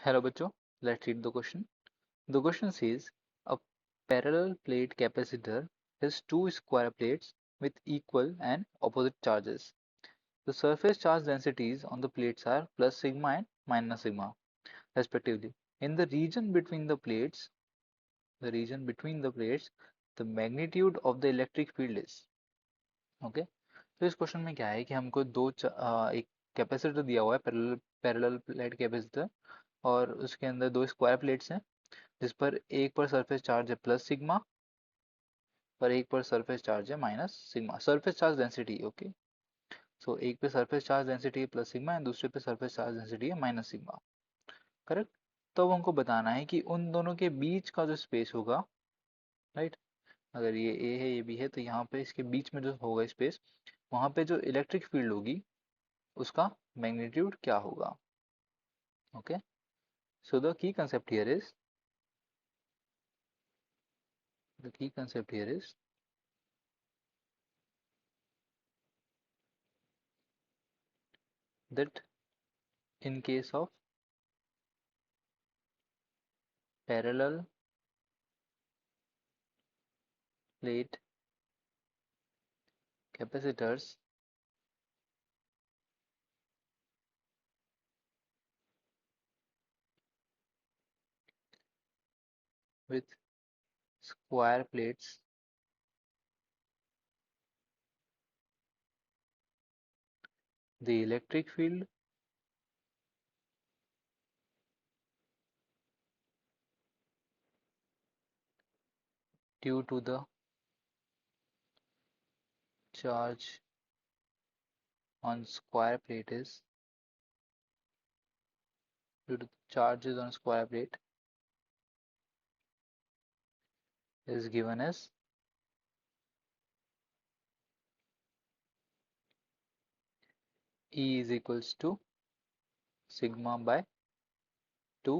Hello बच्चों, let's read the question. The question says a parallel plate capacitor has two square plates with equal and opposite charges. The surface charge densities on the plates are plus sigma and minus sigma respectively. In the region between the plates, the magnitude of the electric field is. Okay, तो इस question में क्या है कि हमको एक capacitor दिया हुआ है, पैरेलल प्लेट कैपेसिटर, और उसके अंदर दो स्क्वायर प्लेट्स हैं जिस पर एक पर सरफेस चार्ज है प्लस सिग्मा और एक पर सरफेस चार्ज है minus sigma, surface charge density. Okay, so एक पे सरफेस चार्ज डेंसिटी है प्लस सिग्मा एंड दूसरे पे सरफेस चार्ज डेंसिटी है माइनस सिग्मा। करेक्ट। तो अब हमको बताना है कि उन दोनों के बीच का जो स्पेस होगा, राइट, अगर ये ए है ये बी है तो यहाँ पे इसके बीच में जो होगा स्पेस, वहां पे जो इलेक्ट्रिक फील्ड होगी उसका मैग्नीट्यूड क्या होगा। Okay, so the key concept here is that in case of parallel plate capacitors with square plates, the electric field due to the charge on square plate is due to the charges on square plate is given as E is equals to sigma by 2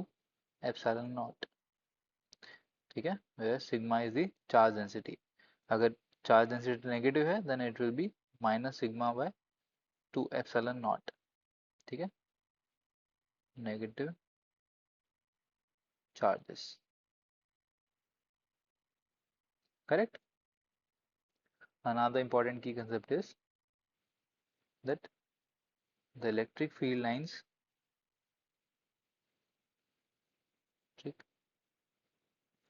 epsilon naught। ठीक है, where sigma is the charge density। अगर charge density negative है then it will be minus sigma by 2 epsilon naught। ठीक है, negative charges। Correct। Another important key concept is that the electric field lines electric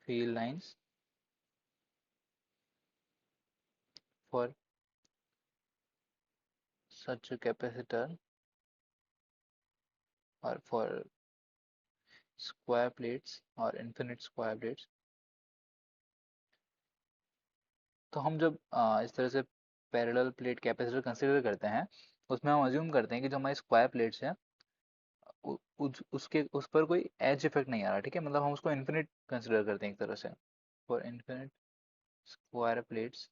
field lines for such a capacitor or for square plates or infinite square plates। तो हम जब इस तरह से parallel plate capacitor consider करते हैं, उसमें हम अज्यूम करते हैं कि जो हमारे स्क्वायर प्लेट्स हैं उस पर कोई एज इफेक्ट नहीं आ रहा। ठीक है, मतलब हम उसको इन्फिनिट कंसिडर करते हैं एक तरह से। For infinite square plates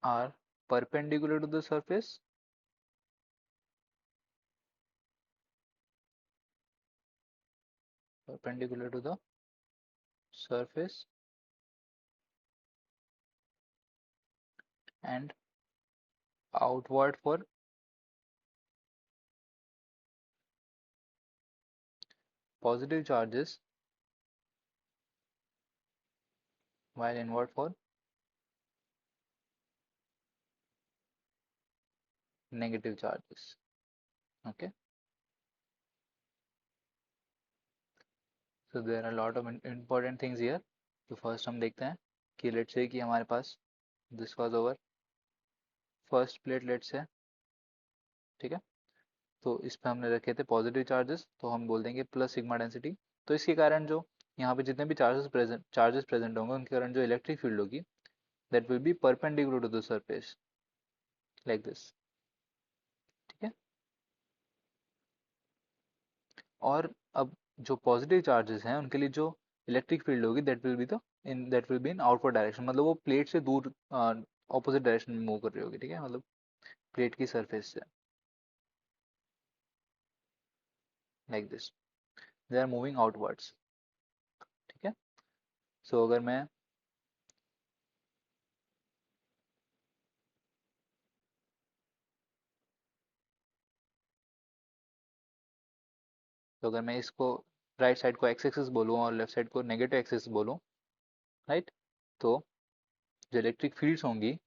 are perpendicular to the surface perpendicular to the surface and outward for positive charges while inward for negative charges। okay, so there are a lot of important things here। तो first हम देखते हैं कि let's say कि हमारे पास this was over first plate let's say. ठीक है, तो इस पे हमने रखे थे पॉजिटिव चार्जेस, तो हम बोल देंगे प्लस सिग्मा डेंसिटी। तो इसके कारण जो यहाँ पे जितने भी चार्जेस प्रेजेंट होंगे उनके कारण जो इलेक्ट्रिक फील्ड होगी that will be perpendicular to the surface like this. ठीक है, और अब जो पॉजिटिव चार्जेस हैं उनके लिए जो इलेक्ट्रिक फील्ड होगी that will be in outward direction, मतलब वो प्लेट से दूर ऑपोजिट डायरेक्शन में मूव कर रही होगी। ठीक है, मतलब प्लेट की सरफेस से, like this, they are moving outwards. ठीक है, सो अगर मैं तो अगर मैं इसको राइट साइड को एक्स एक्सिस बोलूँ और लेफ्ट साइड को नेगेटिव एक्सिस बोलूँ, राइट, तो जो इलेक्ट्रिक फील्ड्स होंगी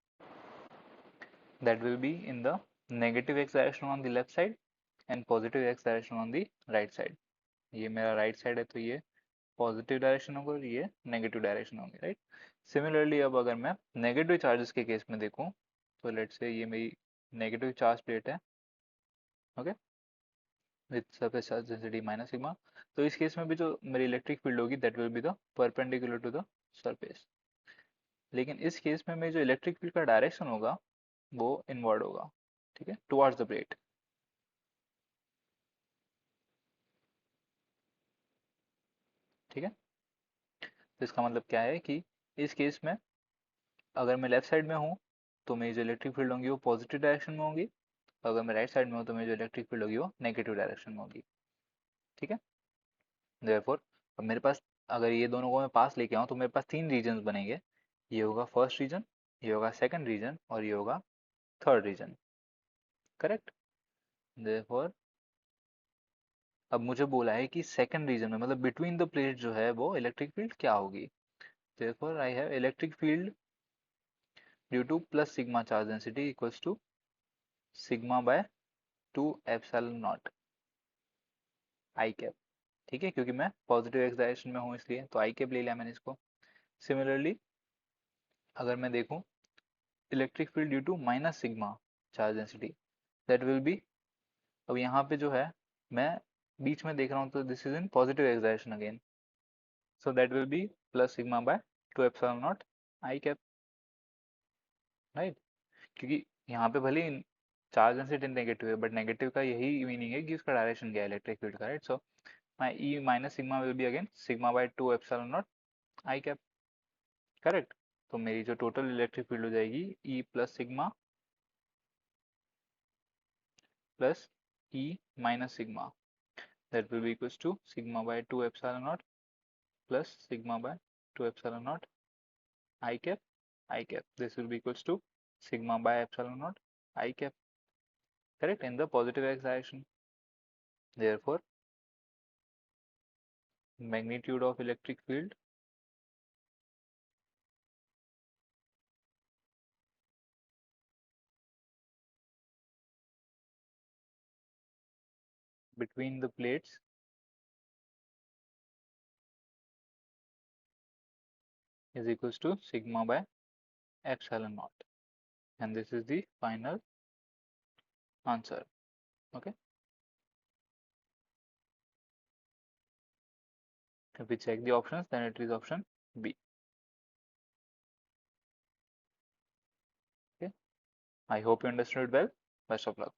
that will be in the negative x direction on the left side and positive x direction on the right side. ये मेरा राइट साइड है तो ये पॉजिटिव डायरेक्शन होगा और ये नेगेटिव डायरेक्शन होगी, राइट। सिमिलरली अब अगर मैं नेगेटिव चार्जेस के केस में देखूं, तो लेट्स से ये मेरी नेगेटिव चार्ज प्लेट है, okay, with surface charge density minus sigma. तो इस केस में भी जो मेरी इलेक्ट्रिक फील्ड होगी that will be the perpendicular to the surface. लेकिन इस केस में मेरी जो इलेक्ट्रिक फील्ड का डायरेक्शन होगा वो इनवर्ड होगा, ठीक है, टुवर्ड्स द प्लेट, ठीक है। तो इसका मतलब क्या है कि इस केस में अगर मैं लेफ्ट साइड में हूँ तो मेरी जो इलेक्ट्रिक फील्ड होंगी वो पॉजिटिव डायरेक्शन में होगी, अगर मैं राइट साइड में हूँ तो मेरी जो इलेक्ट्रिक फील्ड होगी वो नेगेटिव डायरेक्शन में होगी, ठीक है। देयरफॉर अब मेरे पास, अगर ये दोनों को मैं पास लेके आऊँ तो मेरे पास तीन रीजन बनेंगे। ये होगा फर्स्ट रीजन, ये होगा सेकंड रीजन और ये होगा थर्ड रीजन, करेक्ट। देयरफॉर अब मुझे बोला है कि सेकंड रीजन में मतलब बिटवीन द प्लेट जो है वो इलेक्ट्रिक फील्ड क्या होगी। Therefore I have electric field due to plus sigma charge density equals to sigma by 2 epsilon naught i cap, ठीक है, क्योंकि मैं पॉजिटिव एक्स डायरेक्शन में हूँ इसलिए तो आई कैप ले लिया मैंने इसको। सिमिलरली अगर मैं देखूँ electric field due to minus sigma charge density that will be, अब यहाँ पे जो है मैं बीच में देख रहा हूँ तो this is in positive x direction again, so that will B plus sigma by 2 epsilon naught i cap, right. क्योंकि यहाँ पे भले ही चार्ज डेंसिटी नेगेटिव है बट नेगेटिव का यही मीनिंग है कि उसका डायरेक्शन क्या है इलेक्ट्रिक फील्ड का, right. So my E minus sigma will be again sigma by 2 epsilon naught i cap, correct. तो मेरी जो टोटल इलेक्ट्रिक फील्ड हो जाएगी E plus sigma plus E minus sigma that will be equals to sigma by 2 epsilon naught plus sigma by 2 epsilon naught I cap I cap. This will be equals to sigma by epsilon naught I cap, correct, in the positive x direction. Therefore magnitude of electric field between the plates is equals to sigma by epsilon naught, and this is the final answer, okay. If we check the options then it is option B, okay. I hope you understood well. Best of luck.